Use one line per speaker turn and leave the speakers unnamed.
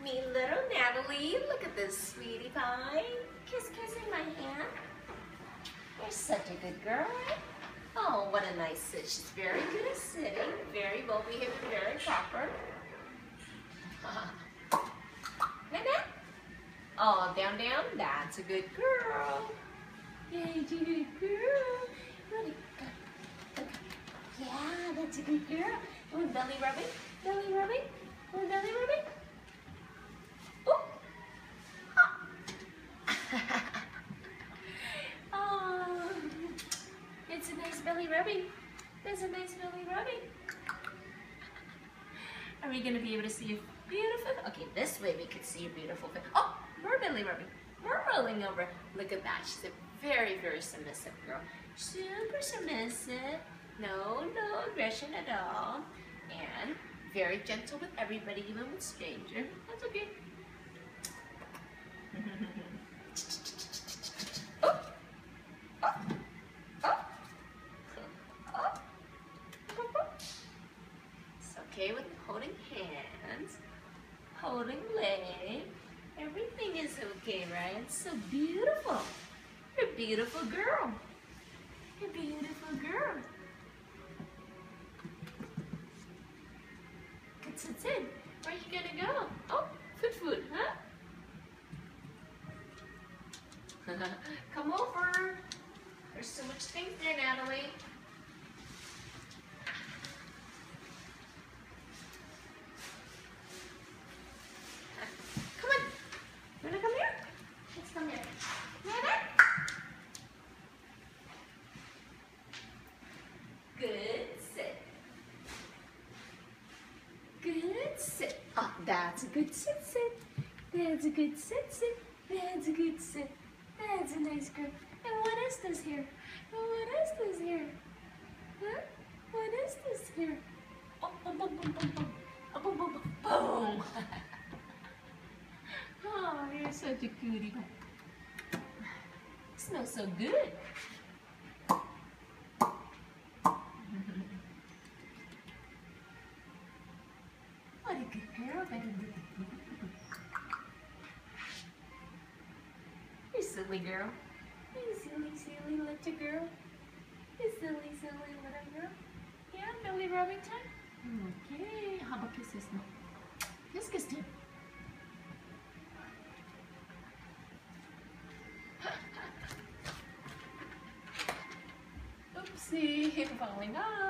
me, little Natalie. Look at this, sweetie pie. Kiss, kiss in my hand. You're such a good girl, right? Oh, what a nice sit. She's very good at sitting, very well behaved and very proper. Nana? Oh, down, down. That's a good girl. Yay, good girl. Really good. Yeah, that's a good girl. You want belly rubbing? Belly rubbing? You want belly rubbing? Oh. Oh. It's a nice belly rubbing. That's a nice belly rubbing. Are we going to be able to see you beautiful? Okay, this way we can see your beautiful face. Oh, more belly rubbing. More rolling over. Look at that. She's a very, very submissive girl. Super submissive. No aggression at all. And very gentle with everybody, even with strangers. That's okay. Oh. Oh. Oh. Oh. It's okay with holding hands, holding leg. Everything is okay, right? It's so beautiful. You're a beautiful girl. You're a beautiful girl. Good sit in. Where are you gonna go? Oh, food, huh? Come over. There's so much things there, Natalie. Come on. You wanna come here? Let's come here. Nana? Good sit. Good sit. Oh, that's a good sit. That's a good sit. That's a good sit. That's a nice girl. And what is this here? And what is this here? Huh? What is this here? Oh, boom, boom, boom, boom, boom. Oh, boom, boom, boom, boom. Oh, you're such a cutie. Smells so good. What a good girl. You silly girl. You silly little girl. You silly little girl. Yeah, belly rubbing time? Okay. How about kisses now? Kiss too. Oopsie, falling off.